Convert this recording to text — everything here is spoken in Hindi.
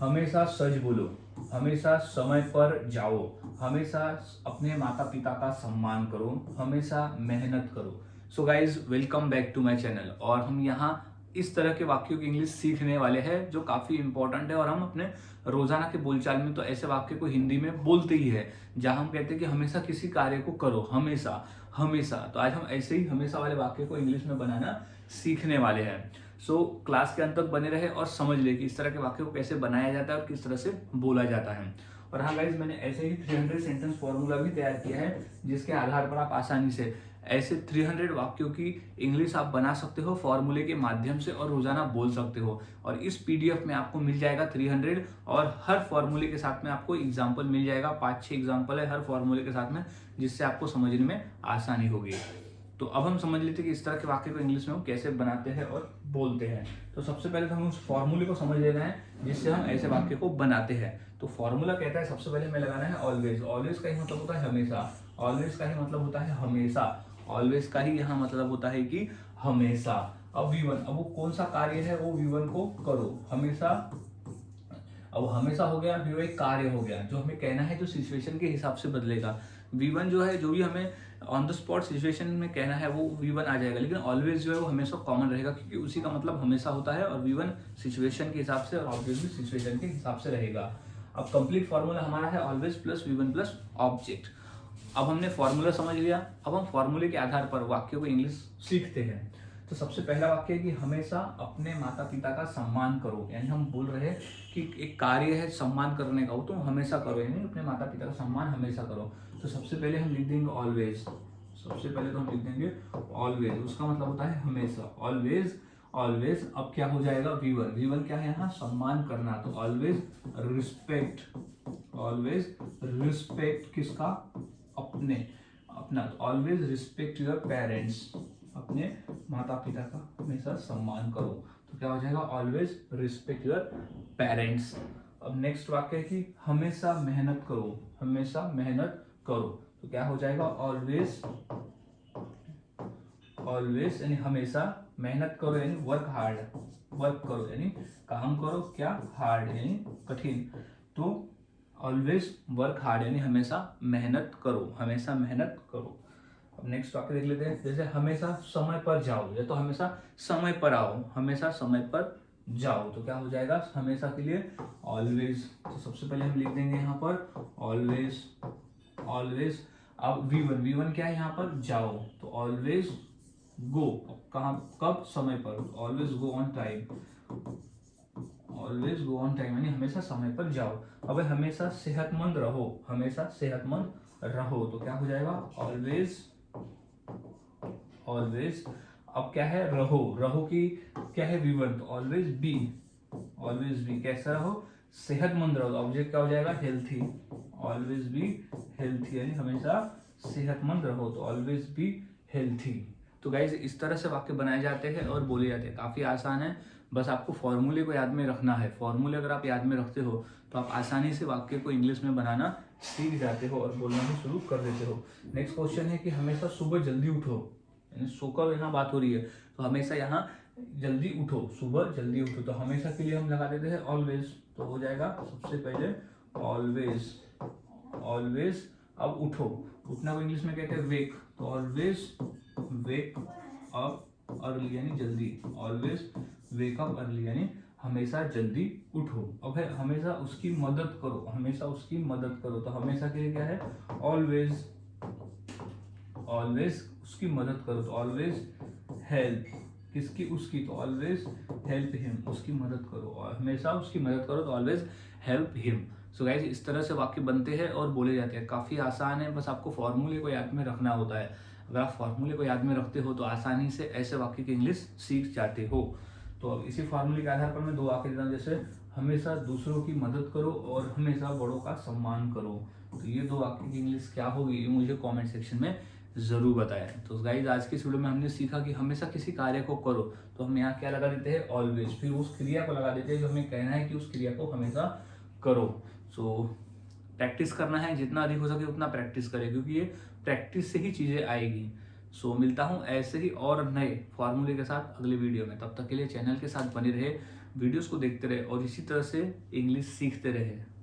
हमेशा सच बोलो, हमेशा समय पर जाओ, हमेशा अपने माता पिता का सम्मान करो, हमेशा मेहनत करो। So guys, welcome back to my channel. और हम यहाँ इस तरह के वाक्यों की इंग्लिश सीखने वाले हैं जो काफी इंपॉर्टेंट है। और हम अपने रोजाना के बोलचाल में तो ऐसे वाक्य को हिंदी में बोलते ही है जहां हम कहते हैं कि हमेशा किसी कार्य को करो, हमेशा हमेशा। तो आज हम ऐसे ही हमेशा वाले वाक्य को इंग्लिश में बनाना सीखने वाले हैं। सो क्लास के अंत तक बने रहे और समझ ले कि इस तरह के वाक्य को कैसे बनाया जाता है और किस तरह से बोला जाता है। और हाँ गाइज, मैंने ऐसे ही 300 सेंटेंस फॉर्मूला भी तैयार किया है जिसके आधार पर आप आसानी से ऐसे 300 वाक्यों की इंग्लिश आप बना सकते हो फॉर्मूले के माध्यम से और रोजाना बोल सकते हो। और इस पीडीएफ में आपको मिल जाएगा 300 और हर फॉर्मूले के साथ में आपको एग्जाम्पल मिल जाएगा। 5-6 एग्जाम्पल है हर फॉर्मूले के साथ में, जिससे आपको समझने में आसानी होगी। तो अब हम समझ लेते हैं कि इस तरह के वाक्य को इंग्लिश में हम कैसे बनाते हैं और बोलते हैं। तो सबसे पहले तो हमें उस फॉर्मूले को समझ लेना है जिससे हम ऐसे वाक्य को बनाते हैं। तो फॉर्मूला कहता है सबसे पहले हमें लगाना है ऑलवेज। ऑलवेज का ही मतलब होता है हमेशा। ऑलवेज का ही मतलब होता है हमेशा। ऑलवेज का ही यहाँ मतलब होता है कि हमेशा। अब V1, अब वो कौन सा कार्य है, वो V1 को करो हमेशा। अब हमेशा हो गया, फिर वो एक कार्य हो गया जो हमें कहना है, जो सिचुएशन के हिसाब से बदलेगा। V1 जो है, जो भी हमें ऑन द स्पॉट सिचुएशन में कहना है वो V1 आ जाएगा। लेकिन ऑलवेज जो है वो हमेशा कॉमन रहेगा क्योंकि उसी का मतलब हमेशा होता है। और V1 सिचुएशन के हिसाब से और ऑब्जेक्ट भी सिचुएशन के हिसाब से रहेगा। अब कंप्लीट फॉर्मूला हमारा है always plus V1 plus object. अब हमने फॉर्मूला समझ लिया। अब हम फॉर्मूले के आधार पर वाक्यों को इंग्लिश सीखते हैं। तो सबसे पहला वाक्य है कि हमेशा अपने माता पिता का सम्मान करो। यानी हम बोल रहे हैं कि एक कार्य है सम्मान करने का, वो तो हमेशा करो, यानी अपने माता पिता का सम्मान हमेशा करो। तो सबसे पहले हम लिख देंगे ऑलवेज। सबसे पहले तो हम लिख देंगे ऑलवेज, उसका मतलब होता है हमेशा। Always, always. अब क्या हो जाएगा V1। V1 क्या है यहाँ, सम्मान करना। तो ऑलवेज रिस्पेक्ट, ऑलवेज रिस्पेक्ट किसका, अपने, अपना। तो ऑलवेज रिस्पेक्ट योर पेरेंट्स, अपने माता पिता का हमेशा सम्मान करो। तो क्या हो जाएगा, ऑलवेज रिस्पेक्ट योर पेरेंट्स। अब नेक्स्ट वाक्य है कि हमेशा मेहनत करो, हमेशा मेहनत करो। तो क्या हो जाएगा, ऑलवेज, ऑलवेज यानी हमेशा, मेहनत करो यानी वर्क हार्ड, वर्क करो यानी काम करो, क्या हार्ड यानी कठिन। तो ऑलवेज वर्क हार्ड यानी हमेशा मेहनत करो, हमेशा मेहनत करो। अब नेक्स्ट वाक्य देख लेते हैं। जैसे हमेशा समय पर जाओ, या तो हमेशा समय पर आओ, हमेशा समय पर जाओ। तो क्या हो जाएगा, हमेशा के लिए ऑलवेज। तो सबसे पहले हम लिख देंगे यहाँ पर ऑलवेज, ऑलवेज। अब V1, V1 क्या है यहाँ पर, जाओ। तो ऑलवेज गो, कहाँ, कब, समय पर। Always go on time, always go on time यानी हमेशा समय पर जाओ। अब हमेशा सेहतमंद रहो, हमेशा सेहतमंद रहो। तो क्या हो जाएगा, ऑलवेज, ऑलवेज। अब क्या है, रहो, रहो की क्या है V1, तो ऑलवेज बी, ऑलवेज बी। कैसा रहो, सेहतमंद रहो। ऑब्जेक्ट क्या हो जाएगा, हेल्थी। ऑलवेज बी हेल्थी यानी हमेशा सेहतमंद रहो। तो ऑलवेज बी हेल्थी। तो गाइज, इस तरह से वाक्य बनाए जाते हैं और बोले जाते हैं। काफी आसान है, बस आपको फॉर्मूले को याद में रखना है। फॉर्मूले अगर आप याद में रखते हो तो आप आसानी से वाक्य को इंग्लिश में बनाना सीख जाते हो और बोलना भी शुरू कर देते हो। नेक्स्ट क्वेश्चन है कि हमेशा सुबह जल्दी उठो, यानी सोकर यहाँ बात हो रही है तो हमेशा यहाँ जल्दी उठो, सुबह जल्दी उठो। तो हमेशा के लिए हम लगा देते हैं ऑलवेज। तो हो जाएगा सबसे पहले ऑलवेज, ऑलवेज। अब उठो, उठना को इंग्लिश में कहते हैं वेक। तो ऑलवेज वेक अप अर्ली यानी जल्दी, ऑलवेज वेक अप अर्ली यानी हमेशा जल्दी उठो। अब है हमेशा उसकी मदद करो, हमेशा उसकी मदद करो। तो हमेशा के लिए क्या है, ऑलवेज, ऑलवेज उसकी मदद करो। तो ऑलवेज हेल्प, किसकी, उसकी। तो ऑलवेज हेल्प हिम, उसकी मदद करो। और हमेशा उसकी मदद करो तो always help him. So guys, इस तरह से वाक्य बनते हैं और बोले जाते हैं। काफी आसान है, बस आपको फॉर्मूले को याद में रखना होता है। अगर आप फॉर्मूले को याद में रखते हो तो आसानी से ऐसे वाक्य की इंग्लिश सीख जाते हो। तो अब इसी फॉर्मूले के आधार पर मैं 2 वाक्य देता हूँ। जैसे हमेशा दूसरों की मदद करो और हमेशा बड़ों का सम्मान करो। तो ये 2 वाक्य की इंग्लिश क्या होगी, ये मुझे कमेंट सेक्शन में जरूर बताएं। तो गाइज, आज की इस वीडियो में हमने सीखा कि हमेशा किसी कार्य को करो तो हम यहाँ क्या लगा देते हैं, ऑलवेज। फिर उस क्रिया को लगा देते हैं जो हमें कहना है कि उस क्रिया को हमेशा करो। सो प्रैक्टिस करना है, जितना अधिक हो सके उतना प्रैक्टिस करें क्योंकि ये प्रैक्टिस से ही चीजें आएगी। सो मिलता हूँ ऐसे ही और नए फॉर्मूले के साथ अगले वीडियो में। तब तक के लिए चैनल के साथ बने रहे, वीडियोस को देखते रहे और इसी तरह से इंग्लिश सीखते रहे।